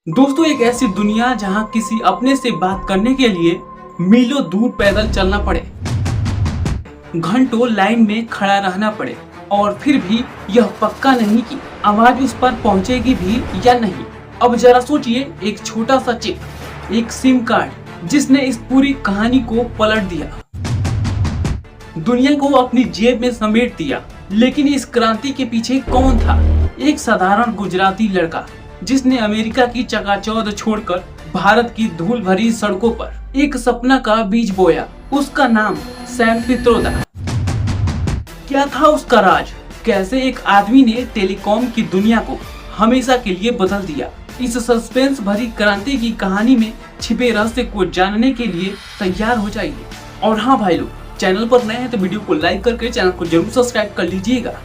दोस्तों, एक ऐसी दुनिया जहां किसी अपने से बात करने के लिए मीलों दूर पैदल चलना पड़े, घंटों लाइन में खड़ा रहना पड़े और फिर भी यह पक्का नहीं कि आवाज उस पर पहुंचेगी भी या नहीं। अब जरा सोचिए, एक छोटा सा चिप, एक सिम कार्ड जिसने इस पूरी कहानी को पलट दिया, दुनिया को अपनी जेब में समेट दिया। लेकिन इस क्रांति के पीछे कौन था? एक साधारण गुजराती लड़का जिसने अमेरिका की चकाचौंध छोड़कर भारत की धूल भरी सड़कों पर एक सपना का बीज बोया। उसका नाम सैम पित्रोदा। क्या था उसका राज? कैसे एक आदमी ने टेलीकॉम की दुनिया को हमेशा के लिए बदल दिया? इस सस्पेंस भरी क्रांति की कहानी में छिपे रहस्य को जानने के लिए तैयार हो जाइए। और हाँ भाई लोग, चैनल पर नए हैं तो वीडियो को लाइक करके चैनल को जरूर सब्सक्राइब कर लीजिएगा।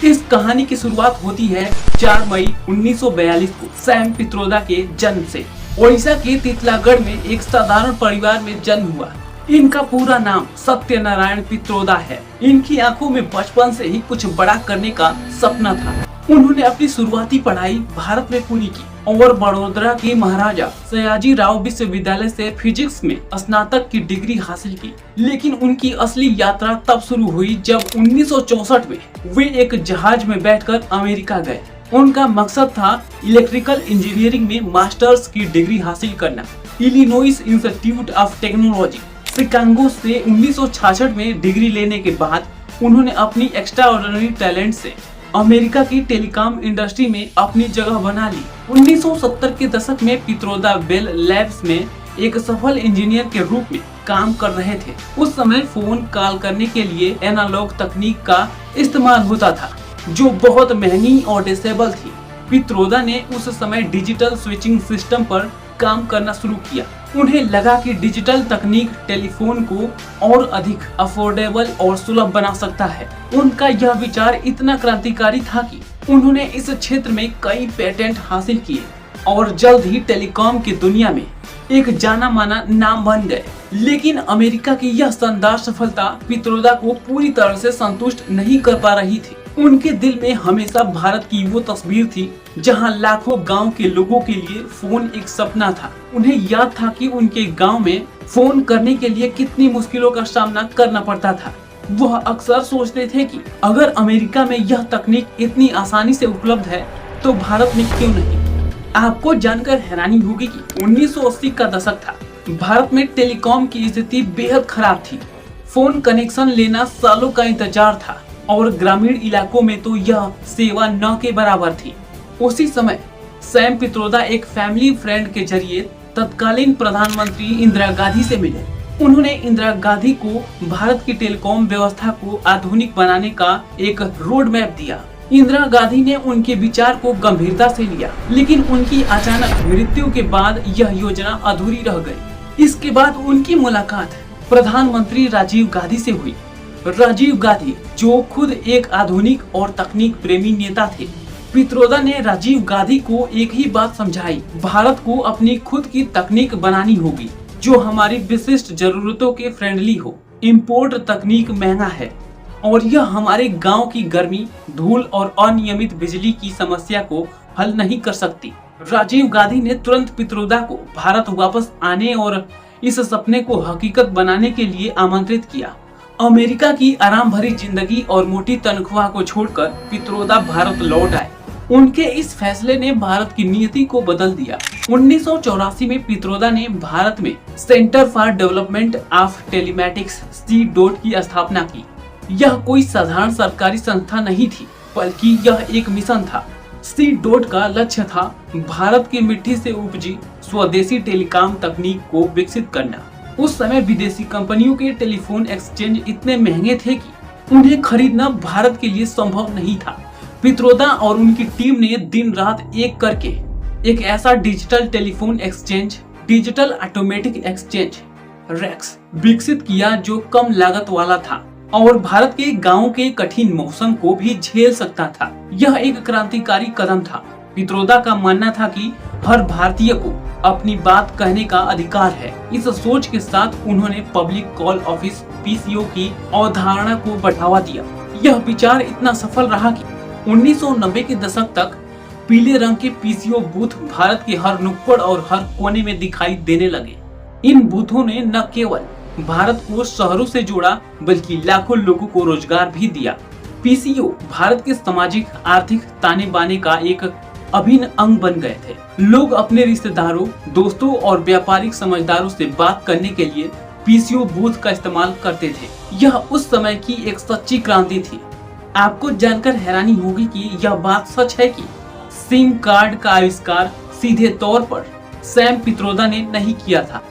इस कहानी की शुरुआत होती है 4 मई 1942 को सैम पित्रोदा के जन्म से। ओडिशा के तितलागढ़ में एक साधारण परिवार में जन्म हुआ। इनका पूरा नाम सत्यनारायण पित्रोदा है। इनकी आंखों में बचपन से ही कुछ बड़ा करने का सपना था। उन्होंने अपनी शुरुआती पढ़ाई भारत में पूरी की और बड़ौदा के महाराजा सयाजी राव विश्वविद्यालय से फिजिक्स में स्नातक की डिग्री हासिल की। लेकिन उनकी असली यात्रा तब शुरू हुई जब 1964 में वे एक जहाज में बैठकर अमेरिका गए। उनका मकसद था इलेक्ट्रिकल इंजीनियरिंग में मास्टर्स की डिग्री हासिल करना। Illinois institute of technology Chicago से 1966 में डिग्री लेने के बाद उन्होंने अपनी एक्स्ट्राऑर्डिनरी टैलेंट से अमेरिका की टेलीकॉम इंडस्ट्री में अपनी जगह बना ली। 1970 के दशक में पित्रोदा बेल लैब्स में एक सफल इंजीनियर के रूप में काम कर रहे थे। उस समय फोन कॉल करने के लिए एनालॉग तकनीक का इस्तेमाल होता था, जो बहुत महंगी और डिसेबल थी। पित्रोदा ने उस समय डिजिटल स्विचिंग सिस्टम पर काम करना शुरू किया। उन्हें लगा कि डिजिटल तकनीक टेलीफोन को और अधिक अफोर्डेबल और सुलभ बना सकता है। उनका यह विचार इतना क्रांतिकारी था कि उन्होंने इस क्षेत्र में कई पेटेंट हासिल किए और जल्द ही टेलीकॉम की दुनिया में एक जाना माना नाम बन गए। लेकिन अमेरिका की यह शानदार सफलता पित्रोदा को पूरी तरह से संतुष्ट नहीं कर पा रही थी। उनके दिल में हमेशा भारत की वो तस्वीर थी जहां लाखों गांव के लोगों के लिए फोन एक सपना था। उन्हें याद था कि उनके गांव में फोन करने के लिए कितनी मुश्किलों का सामना करना पड़ता था। वह अक्सर सोचते थे कि अगर अमेरिका में यह तकनीक इतनी आसानी से उपलब्ध है तो भारत में क्यों नहीं। आपको जानकर हैरानी होगी कि 1980 का दशक था। भारत में टेलीकॉम की स्थिति बेहद खराब थी। फोन कनेक्शन लेना सालों का इंतजार था और ग्रामीण इलाकों में तो यह सेवा न के बराबर थी। उसी समय सैम पित्रोदा एक फैमिली फ्रेंड के जरिए तत्कालीन प्रधानमंत्री इंदिरा गांधी से मिले। उन्होंने इंदिरा गांधी को भारत की टेलीकॉम व्यवस्था को आधुनिक बनाने का एक रोड मैप दिया। इंदिरा गांधी ने उनके विचार को गंभीरता से लिया, लेकिन उनकी अचानक मृत्यु के बाद यह योजना अधूरी रह गई। इसके बाद उनकी मुलाकात प्रधानमंत्री राजीव गांधी से हुई। राजीव गांधी, जो खुद एक आधुनिक और तकनीक प्रेमी नेता थे, पित्रोदा ने राजीव गांधी को एक ही बात समझाई, भारत को अपनी खुद की तकनीक बनानी होगी जो हमारी विशिष्ट जरूरतों के फ्रेंडली हो। इंपोर्ट तकनीक महंगा है और यह हमारे गांव की गर्मी, धूल और अनियमित बिजली की समस्या को हल नहीं कर सकती। राजीव गांधी ने तुरंत पित्रोदा को भारत वापस आने और इस सपने को हकीकत बनाने के लिए आमंत्रित किया। अमेरिका की आराम भरी जिंदगी और मोटी तनख्वाह को छोड़कर पित्रोदा भारत लौट आए। उनके इस फैसले ने भारत की नीति को बदल दिया। 1984 में पित्रोदा ने भारत में centre for development of telematics (C-DOT) की स्थापना की। यह कोई साधारण सरकारी संस्था नहीं थी, बल्कि यह एक मिशन था। C-DOT का लक्ष्य था भारत की मिट्टी से उपजी स्वदेशी टेलीकॉम तकनीक को विकसित करना। उस समय विदेशी कंपनियों के टेलीफोन एक्सचेंज इतने महंगे थे कि उन्हें खरीदना भारत के लिए संभव नहीं था। पित्रोदा और उनकी टीम ने दिन रात एक करके एक ऐसा digital telephone exchange, digital automatic exchange (REX) विकसित किया जो कम लागत वाला था और भारत के गांवों के कठिन मौसम को भी झेल सकता था। यह एक क्रांतिकारी कदम था। पित्रोदा का मानना था कि हर भारतीय को अपनी बात कहने का अधिकार है। इस सोच के साथ उन्होंने पब्लिक कॉल ऑफिस (PCO) की अवधारणा को बढ़ावा दिया यह विचार इतना सफल रहा कि 1990 के दशक तक पीले रंग के पीसीओ बूथ भारत के हर नुक्कड़ और हर कोने में दिखाई देने लगे। इन बूथों ने न केवल भारत को शहरों से जोड़ा बल्कि लाखों लोगों को रोजगार भी दिया। पीसीओ भारत के सामाजिक आर्थिक ताने बाने का एक अभिन्न अंग बन गए थे। लोग अपने रिश्तेदारों, दोस्तों और व्यापारिक समझदारों से बात करने के लिए पीसीओ बूथ का इस्तेमाल करते थे। यह उस समय की एक सच्ची क्रांति थी। आपको जानकर हैरानी होगी कि यह बात सच है कि सिम कार्ड का आविष्कार सीधे तौर पर सैम पित्रोदा ने नहीं किया था।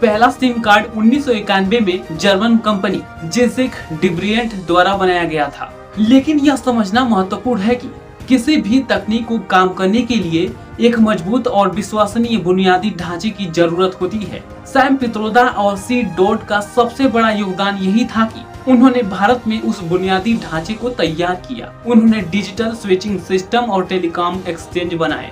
पहला सिम कार्ड 1991 में जर्मन कंपनी जेसिक डिब्रियंट द्वारा बनाया गया था। लेकिन यह समझना महत्वपूर्ण है कि किसी भी तकनीक को काम करने के लिए एक मजबूत और विश्वसनीय बुनियादी ढांचे की जरूरत होती है। सैम पित्रोदा और सी डॉट का सबसे बड़ा योगदान यही था कि उन्होंने भारत में उस बुनियादी ढांचे को तैयार किया। उन्होंने डिजिटल स्विचिंग सिस्टम और टेलीकॉम एक्सचेंज बनाए।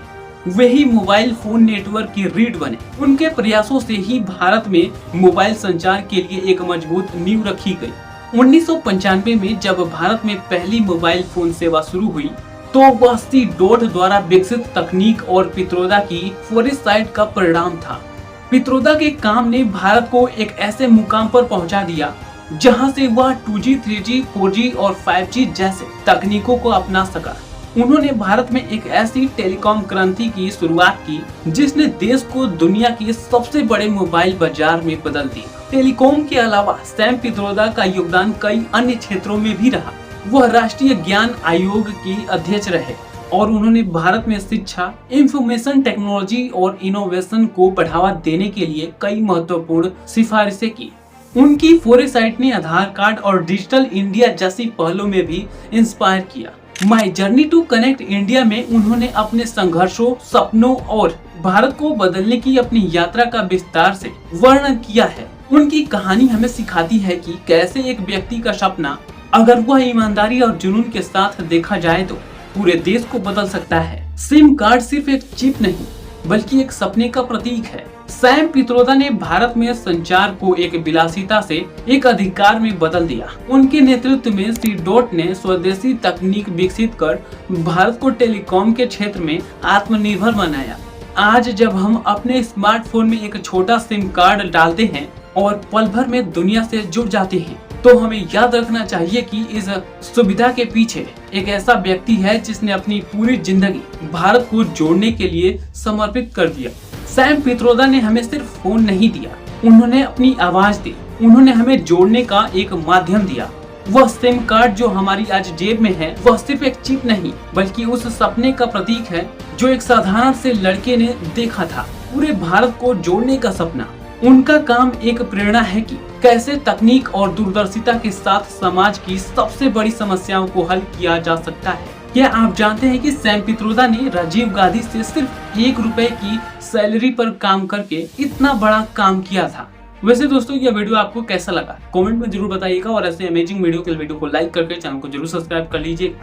वही मोबाइल फोन नेटवर्क की रीढ़ बने। उनके प्रयासों से ही भारत में मोबाइल संचार के लिए एक मजबूत नींव रखी गई। 1995 में जब भारत में पहली मोबाइल फोन सेवा शुरू हुई तो वह सी डॉट द्वारा विकसित तकनीक और पित्रोदा की फोरेसाइट का परिणाम था। पित्रोदा के काम ने भारत को एक ऐसे मुकाम पर पहुंचा दिया जहां से वह 2G, 3G, 4G और 5G जैसे तकनीकों को अपना सका। उन्होंने भारत में एक ऐसी टेलीकॉम क्रांति की शुरुआत की जिसने देश को दुनिया के सबसे बड़े मोबाइल बाजार में बदल दिया। टेलीकॉम के अलावा सैम पित्रोदा का योगदान कई अन्य क्षेत्रों में भी रहा। वह राष्ट्रीय ज्ञान आयोग की अध्यक्ष रहे और उन्होंने भारत में शिक्षा, इंफॉर्मेशन टेक्नोलॉजी और इनोवेशन को बढ़ावा देने के लिए कई महत्वपूर्ण सिफारिशें की। उनकी फोरेसाइट ने आधार कार्ड और डिजिटल इंडिया जैसी पहलों में भी इंस्पायर किया। My journey to connect India में उन्होंने अपने संघर्षों, सपनों और भारत को बदलने की अपनी यात्रा का विस्तार से वर्णन किया है। उनकी कहानी हमें सिखाती है कि कैसे एक व्यक्ति का सपना अगर वह ईमानदारी और जुनून के साथ देखा जाए तो पूरे देश को बदल सकता है। सिम कार्ड सिर्फ एक चिप नहीं बल्कि एक सपने का प्रतीक है। सैम पित्रोदा ने भारत में संचार को एक विलासिता से एक अधिकार में बदल दिया। उनके नेतृत्व में सी डॉट ने स्वदेशी तकनीक विकसित कर भारत को टेलीकॉम के क्षेत्र में आत्मनिर्भर बनाया। आज जब हम अपने स्मार्टफोन में एक छोटा सिम कार्ड डालते हैं और पल भर में दुनिया से जुड़ जाते हैं तो हमें याद रखना चाहिए कि इस सुविधा के पीछे एक ऐसा व्यक्ति है जिसने अपनी पूरी जिंदगी भारत को जोड़ने के लिए समर्पित कर दिया। सैम पित्रोदा ने हमें सिर्फ फोन नहीं दिया, उन्होंने अपनी आवाज दी। उन्होंने हमें जोड़ने का एक माध्यम दिया। वह सिम कार्ड जो हमारी आज जेब में है वह सिर्फ एक चिप नहीं बल्कि उस सपने का प्रतीक है जो एक साधारण से लड़के ने देखा था, पूरे भारत को जोड़ने का सपना। उनका काम एक प्रेरणा है कि कैसे तकनीक और दूरदर्शिता के साथ समाज की सबसे बड़ी समस्याओं को हल किया जा सकता है। क्या आप जानते हैं कि सैम पित्रोदा ने राजीव गांधी से सिर्फ ₹1 की सैलरी पर काम करके इतना बड़ा काम किया था। वैसे दोस्तों यह वीडियो आपको कैसा लगा कमेंट में जरूर बताइएगा और ऐसे अमेजिंग वीडियो के वीडियो को लाइक करके चैनल को जरूर सब्सक्राइब कर लीजिए।